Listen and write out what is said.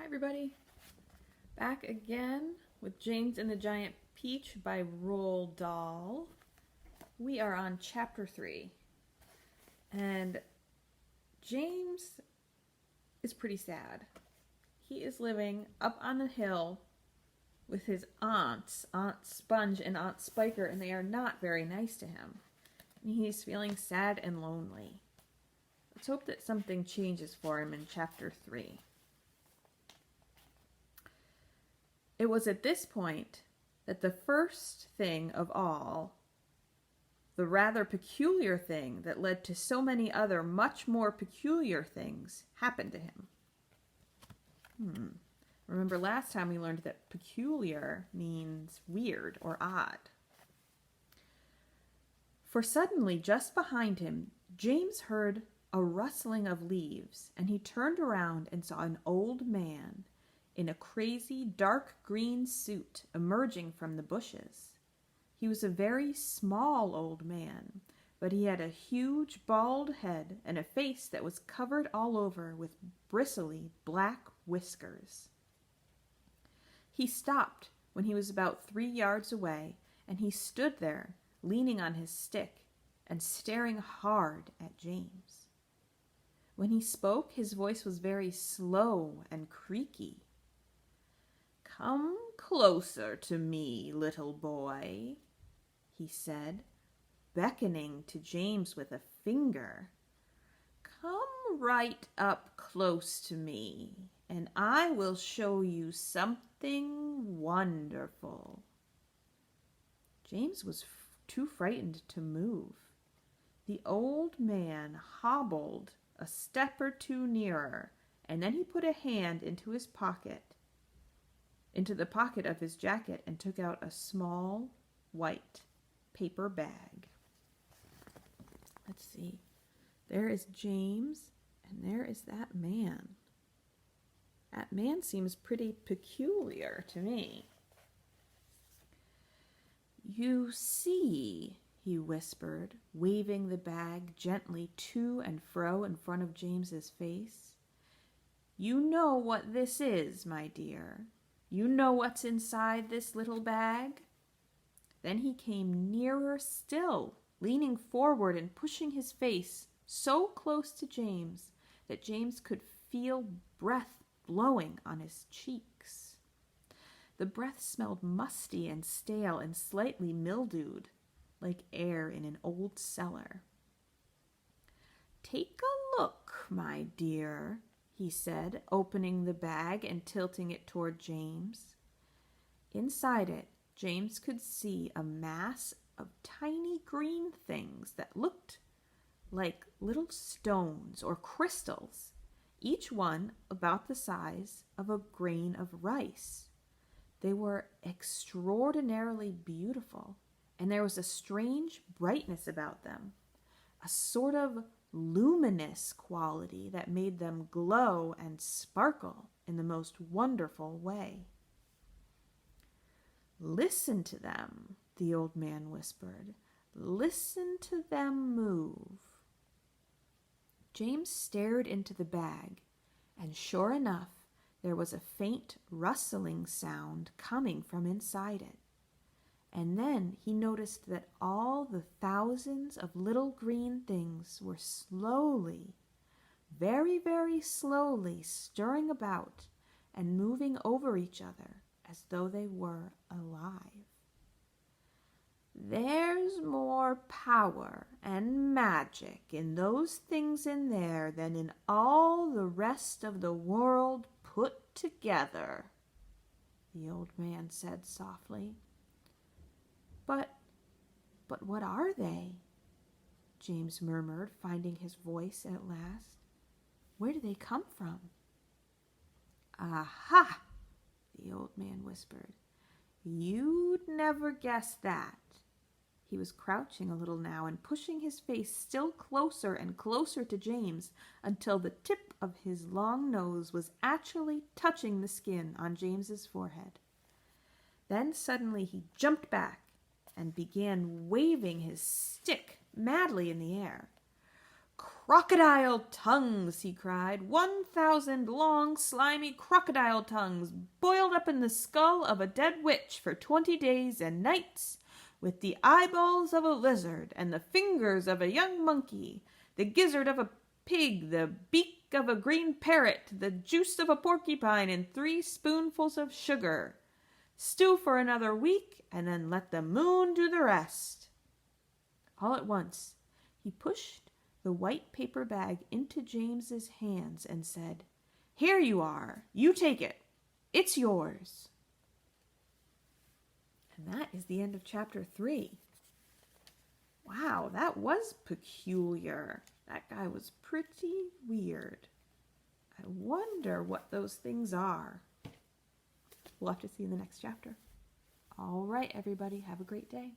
Hi everybody, back again with James and the Giant Peach by Roald Dahl. We are on chapter 3, and James is pretty sad. He is living up on a hill with his aunts, Aunt Sponge and Aunt Spiker, and they are not very nice to him. And he's feeling sad and lonely. Let's hope that something changes for him in chapter 3. It was at this point that the first thing of all, the rather peculiar thing that led to so many other much more peculiar things, happened to him. Remember last time we learned that peculiar means weird or odd. For suddenly, just behind him, James heard a rustling of leaves, and he turned around and saw an old man in a crazy dark green suit emerging from the bushes. He was a very small old man, but he had a huge bald head and a face that was covered all over with bristly black whiskers. He stopped when he was about 3 yards away, and he stood there, leaning on his stick and staring hard at James. When he spoke, his voice was very slow and creaky. "Come closer to me, little boy," he said, beckoning to James with a finger. "Come right up close to me, and I will show you something wonderful." James was too frightened to move. The old man hobbled a step or two nearer, and then he put a hand into the pocket of his jacket, and took out a small white paper bag. Let's see. There is James, and there is that man. That man seems pretty peculiar to me. "You see," he whispered, waving the bag gently to and fro in front of James's face. "You know what this is, my dear. You know what's inside this little bag?" Then he came nearer still, leaning forward and pushing his face so close to James that James could feel breath blowing on his cheeks. The breath smelled musty and stale and slightly mildewed, like air in an old cellar. "Take a look, my dear," he said, opening the bag and tilting it toward James. Inside it, James could see a mass of tiny green things that looked like little stones or crystals, each one about the size of a grain of rice. They were extraordinarily beautiful, and there was a strange brightness about them, a sort of luminous quality that made them glow and sparkle in the most wonderful way. "Listen to them," the old man whispered. "Listen to them move." James stared into the bag, and sure enough, there was a faint rustling sound coming from inside it. And then he noticed that all the thousands of little green things were slowly, very, very slowly stirring about and moving over each other as though they were alive. "There's more power and magic in those things in there than in all the rest of the world put together," the old man said softly. But what are they?" James murmured, finding his voice at last. "Where do they come from?" "Aha!" the old man whispered. "You'd never guess that." He was crouching a little now and pushing his face still closer and closer to James until the tip of his long nose was actually touching the skin on James's forehead. Then suddenly he jumped back and began waving his stick madly in the air. "Crocodile tongues!" he cried. 1,000 long, slimy crocodile tongues, boiled up in the skull of a dead witch for 20 days and nights, with the eyeballs of a lizard, and the fingers of a young monkey, the gizzard of a pig, the beak of a green parrot, the juice of a porcupine, and 3 spoonfuls of sugar. Stew for another week, and then let the moon do the rest. All at once, he pushed the white paper bag into James's hands and said, "Here you are. You take it. It's yours." And that is the end of chapter 3. Wow, that was peculiar. That guy was pretty weird. I wonder what those things are. We'll have to see in the next chapter. All right, everybody, have a great day.